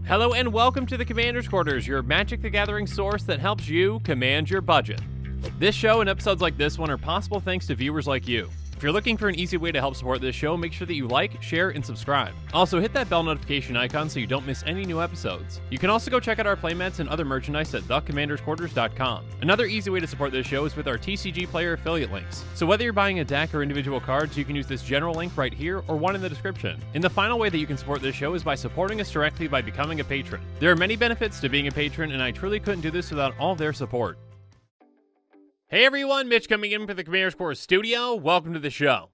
Hello and welcome to the Commander's Quarters, your Magic the Gathering source that helps you command your budget. This show and episodes like this one are possible thanks to viewers like you. If you're looking for an easy way to help support this show, make sure that you like, share, and subscribe. Also, hit that bell notification icon so you don't miss any new episodes. You can also go check out our playmats and other merchandise at thecommandersquarters.com. Another easy way to support this show is with our TCG player affiliate links. So whether you're buying a deck or individual cards, you can use this general link right here or one in the description. And the final way that you can support this show is by supporting us directly by becoming a patron. There are many benefits to being a patron, and I truly couldn't do this without all their support. Hey everyone, Mitch coming in for the Commander's Quarters studio. Welcome to the show.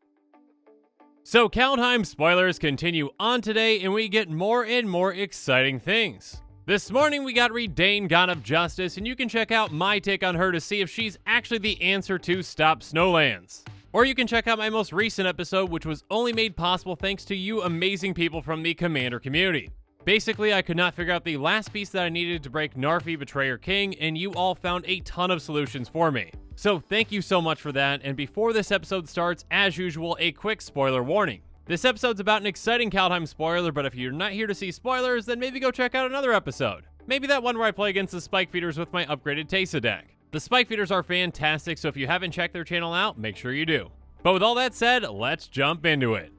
So Kaldheim spoilers continue on today, and we get more and more exciting things. This morning we got Redain, God of Justice, and you can check out my take on her to see if she's actually the answer to Stop Snowlands. Or you can check out my most recent episode, which was only made possible thanks to you amazing people from the Commander community. Basically, I could not figure out the last piece that I needed to break Narfi Betrayer King, and you all found a ton of solutions for me. So thank you so much for that, and before this episode starts, as usual, a quick spoiler warning. This episode's about an exciting Kaldheim spoiler, but if you're not here to see spoilers, then maybe go check out another episode. Maybe that one where I play against the Spike Feeders with my upgraded Teysa deck. The Spike Feeders are fantastic, so if you haven't checked their channel out, make sure you do. But with all that said, let's jump into it.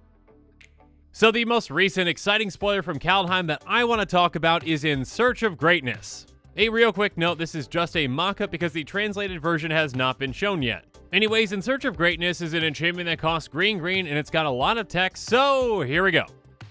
So the most recent exciting spoiler from Kaldheim that I want to talk about is In Search of Greatness. A real quick note, this is just a mock-up because the translated version has not been shown yet. Anyways, In Search of Greatness is an enchantment that costs green and it's got a lot of text, so here we go.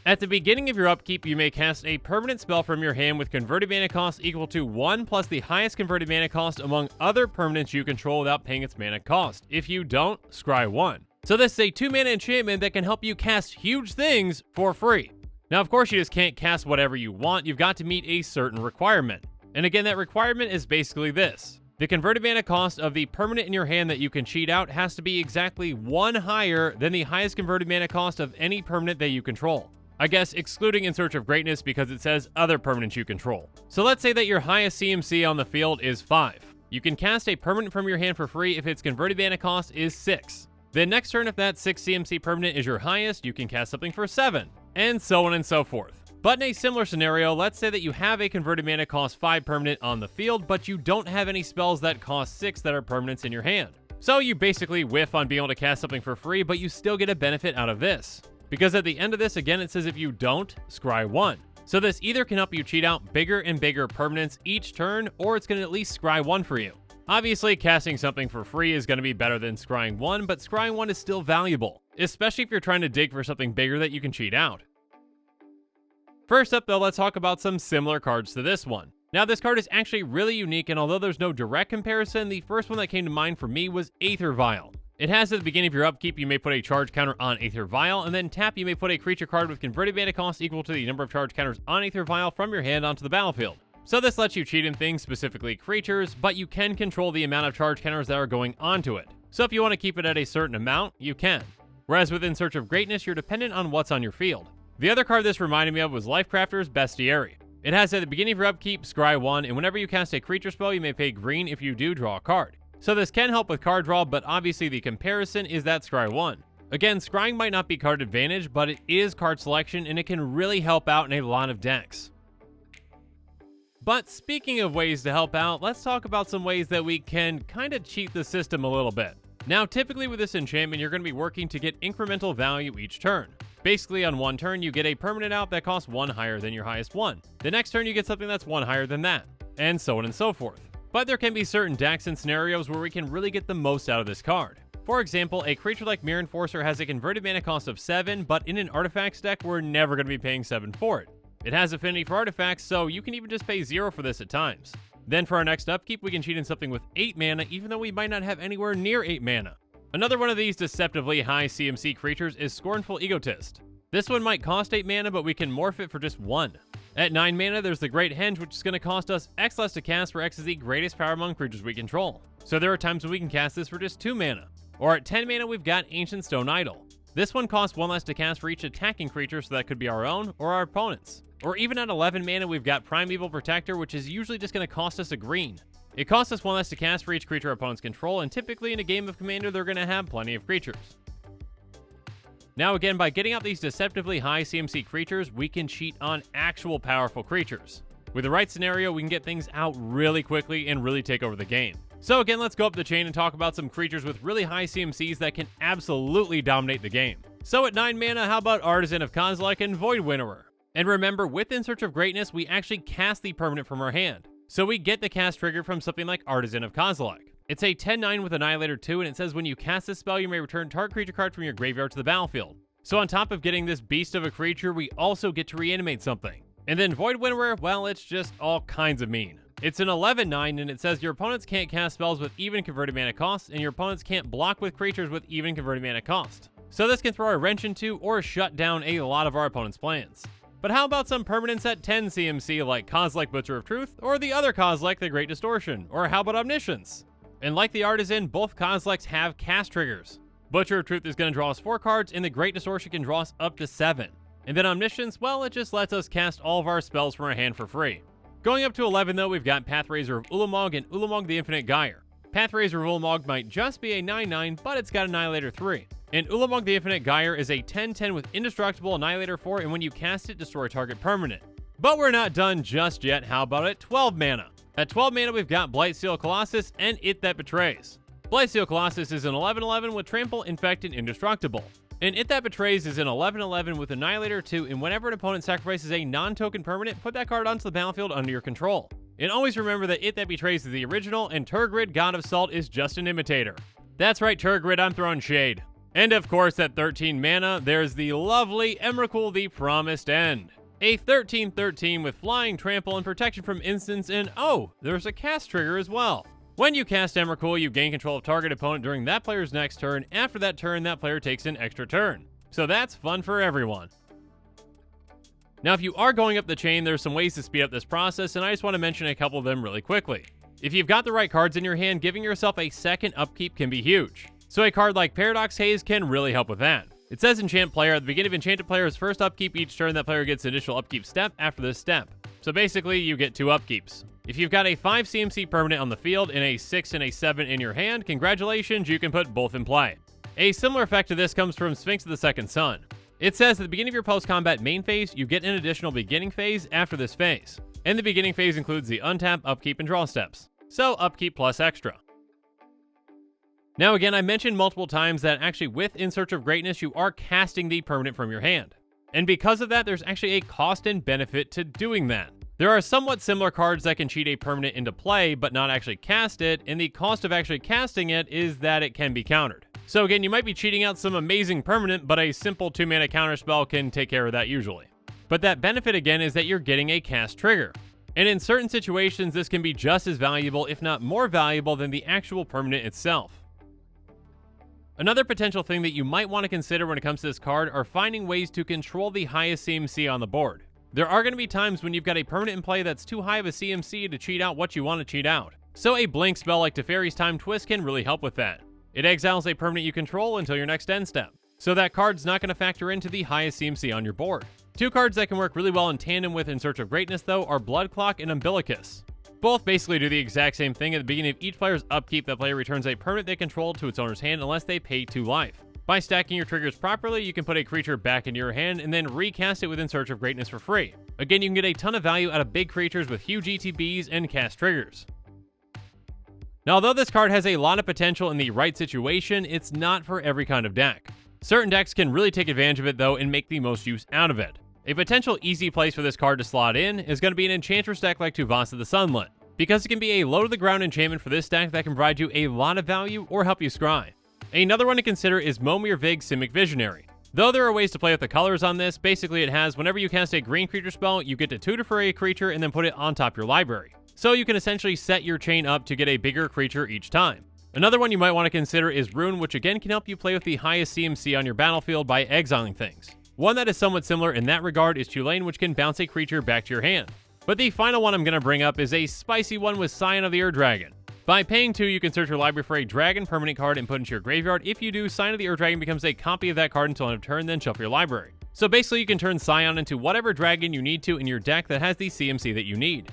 At the beginning of your upkeep, you may cast a permanent spell from your hand with converted mana cost equal to 1 plus the highest converted mana cost among other permanents you control without paying its mana cost. If you don't, scry 1. So this is a 2-mana enchantment that can help you cast huge things for free. Now, of course, you just can't cast whatever you want. You've got to meet a certain requirement. And again, that requirement is basically this. The converted mana cost of the permanent in your hand that you can cheat out has to be exactly 1 higher than the highest converted mana cost of any permanent that you control. I guess excluding In Search of Greatness because it says other permanents you control. So let's say that your highest CMC on the field is 5. You can cast a permanent from your hand for free if its converted mana cost is 6. Then next turn, if that 6 CMC permanent is your highest, you can cast something for 7, and so on and so forth. But in a similar scenario, let's say that you have a converted mana cost 5 permanent on the field, but you don't have any spells that cost 6 that are permanents in your hand. So you basically whiff on being able to cast something for free, but you still get a benefit out of this. Because at the end of this, again, it says if you don't, scry 1. So this either can help you cheat out bigger and bigger permanents each turn, or it's going to at least scry 1 for you. Obviously, casting something for free is going to be better than scrying 1, but scrying 1 is still valuable, especially if you're trying to dig for something bigger that you can cheat out. First up though, let's talk about some similar cards to this one. Now this card is actually really unique, and although there's no direct comparison, the first one that came to mind for me was Aether Vial. It has at the beginning of your upkeep, you may put a charge counter on Aether Vial, and then tap, you may put a creature card with converted mana cost equal to the number of charge counters on Aether Vial from your hand onto the battlefield. So this lets you cheat in things, specifically creatures, but you can control the amount of charge counters that are going onto it. So if you want to keep it at a certain amount, you can. Whereas with In Search of Greatness, you're dependent on what's on your field. The other card this reminded me of was Lifecrafter's Bestiary. It has at the beginning of your upkeep, scry 1, and whenever you cast a creature spell, you may pay green. If you do, draw a card. So this can help with card draw, but obviously the comparison is that scry 1. Again, scrying might not be card advantage, but it is card selection, and it can really help out in a lot of decks. But speaking of ways to help out, let's talk about some ways that we can kind of cheat the system a little bit. Now, typically with this enchantment, you're going to be working to get incremental value each turn. Basically, on one turn, you get a permanent out that costs 1 higher than your highest one. The next turn, you get something that's 1 higher than that, and so on and so forth. But there can be certain decks and scenarios where we can really get the most out of this card. For example, a creature like Mirror Enforcer has a converted mana cost of 7, but in an artifacts deck, we're never going to be paying 7 for it. It has affinity for artifacts, so you can even just pay 0 for this at times. Then for our next upkeep, we can cheat in something with 8 mana, even though we might not have anywhere near 8 mana. Another one of these deceptively high CMC creatures is Scornful Egotist. This one might cost 8 mana, but we can morph it for just 1. At 9 mana, there's the Great Henge, which is going to cost us X less to cast, where X is the greatest power among creatures we control. So there are times when we can cast this for just 2 mana. Or at 10 mana, we've got Ancient Stone Idol. This one costs 1 less to cast for each attacking creature, so that could be our own or our opponent's. Or even at 11 mana, we've got Primeval Protector, which is usually just going to cost us a green. It costs us 1 less to cast for each creature our opponents control, and typically in a game of Commander, they're going to have plenty of creatures. Now again, by getting out these deceptively high CMC creatures, we can cheat on actual powerful creatures. With the right scenario, we can get things out really quickly and really take over the game. So again, let's go up the chain and talk about some creatures with really high CMCs that can absolutely dominate the game. So at 9 mana, how about Artisan of Kozilek and Void Winnower? And remember, with In Search of Greatness, we actually cast the permanent from our hand. So we get the cast trigger from something like Artisan of Kozilek. It's a 10/9 with Annihilator 2, and it says when you cast this spell, you may return target creature card from your graveyard to the battlefield. So on top of getting this beast of a creature, we also get to reanimate something. And then Void Winnower, well, it's just all kinds of mean. It's an 11/9, and it says your opponents can't cast spells with even converted mana cost, and your opponents can't block with creatures with even converted mana cost. So this can throw a wrench into or shut down a lot of our opponent's plans. But how about some permanents at 10 CMC like Kozilek Butcher of Truth, or the other Kozilek, the Great Distortion, or how about Omniscience? And like the Artisan, both Kozileks have cast triggers. Butcher of Truth is going to draw us 4 cards, and the Great Distortion can draw us up to 7. And then Omniscience, well, it just lets us cast all of our spells from our hand for free. Going up to 11 though, we've got Pathrazer of Ulamog and Ulamog the Infinite Gyre. Pathrazer of Ulamog might just be a 9/9, but it's got Annihilator 3. And Ulamog the Infinite Gyre is a 10/10 with Indestructible, Annihilator 4, and when you cast it, destroy target permanent. But we're not done just yet. How about at 12 mana? At 12 mana, we've got Blightsteel Colossus and It That Betrays. Blightsteel Colossus is an 11/11 with Trample, Infect, and Indestructible. And It That Betrays is an 11/11 with Annihilator 2, and whenever an opponent sacrifices a non-token permanent, put that card onto the battlefield under your control. And always remember that It That Betrays is the original, and Turgid, God of Salt, is just an imitator. That's right, Turgid, I'm throwing shade. And of course, at 13 mana, there's the lovely Emrakul the Promised End. A 13/13 with Flying, Trample, and Protection from Instants, and oh, there's a cast trigger as well. When you cast Emrakul, you gain control of target opponent during that player's next turn. After that turn, that player takes an extra turn. So that's fun for everyone. Now, if you are going up the chain, there's some ways to speed up this process, and I just want to mention a couple of them really quickly. If you've got the right cards in your hand, giving yourself a second upkeep can be huge. So a card like Paradox Haze can really help with that. It says Enchant Player, at the beginning of Enchanted Player's first upkeep each turn, that player gets an additional upkeep step after this step. So basically, you get 2 upkeeps. If you've got a 5 CMC permanent on the field and a 6 and a 7 in your hand, congratulations, you can put both in play. A similar effect to this comes from Sphinx of the Second Sun. It says at the beginning of your post-combat main phase, you get an additional beginning phase after this phase. And the beginning phase includes the untap, upkeep, and draw steps. So upkeep plus extra. Now again, I mentioned multiple times that actually with In Search of Greatness, you are casting the permanent from your hand. And because of that, there's actually a cost and benefit to doing that. There are somewhat similar cards that can cheat a permanent into play, but not actually cast it, and the cost of actually casting it is that it can be countered. So again, you might be cheating out some amazing permanent, but a simple 2-mana counterspell can take care of that usually. But that benefit again is that you're getting a cast trigger. And in certain situations, this can be just as valuable, if not more valuable, than the actual permanent itself. Another potential thing that you might want to consider when it comes to this card are finding ways to control the highest CMC on the board. There are going to be times when you've got a permanent in play that's too high of a CMC to cheat out what you want to cheat out. So a blink spell like Teferi's Time Twist can really help with that. It exiles a permanent you control until your next end step. So that card's not going to factor into the highest CMC on your board. 2 cards that can work really well in tandem with In Search of Greatness though are Blood Clock and Umbilicus. Both basically do the exact same thing. At the beginning of each player's upkeep, that player returns a permanent they control to its owner's hand unless they pay 2 life. By stacking your triggers properly, you can put a creature back into your hand and then recast it with In Search of Greatness for free. Again, you can get a ton of value out of big creatures with huge ETBs and cast triggers. Now, although this card has a lot of potential in the right situation, it's not for every kind of deck. Certain decks can really take advantage of it though and make the most use out of it. A potential easy place for this card to slot in is going to be an Enchantress deck like Tuvasa the Sunlit, because it can be a low-to-the-ground enchantment for this deck that can provide you a lot of value or help you scry. Another one to consider is Momir Vig Simic Visionary. Though there are ways to play with the colors on this, basically it has whenever you cast a green creature spell, you get to tutor for a creature and then put it on top your library. So you can essentially set your chain up to get a bigger creature each time. Another one you might want to consider is Rune, which again can help you play with the highest CMC on your battlefield by exiling things. One that is somewhat similar in that regard is Tulane, which can bounce a creature back to your hand. But the final one I'm going to bring up is a spicy one with Scion of the Ur Dragon. By paying 2, you can search your library for a dragon permanent card and put it into your graveyard. If you do, Scion of the Ur Dragon becomes a copy of that card until end of turn, then shuffle your library. So basically you can turn Scion into whatever dragon you need to in your deck that has the CMC that you need.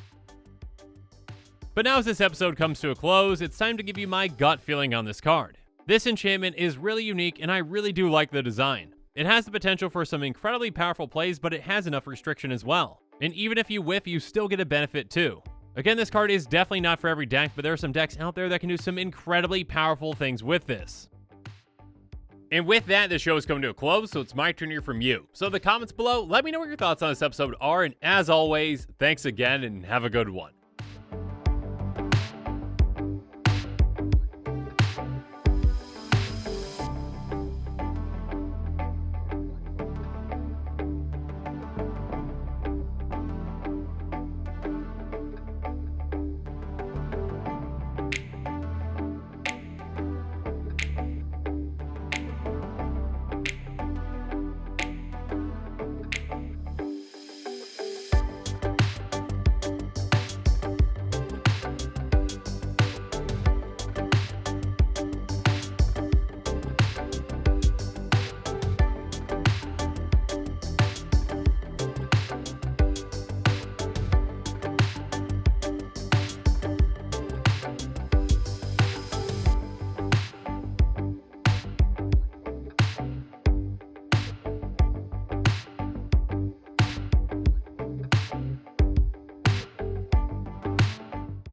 But now as this episode comes to a close, it's time to give you my gut feeling on this card. This enchantment is really unique and I really do like the design. It has the potential for some incredibly powerful plays, but it has enough restriction as well. And even if you whiff, you still get a benefit too. Again, this card is definitely not for every deck, but there are some decks out there that can do some incredibly powerful things with this. And with that, the show is coming to a close, so it's my turn to hear from you. So in the comments below, let me know what your thoughts on this episode are, and as always, thanks again and have a good one.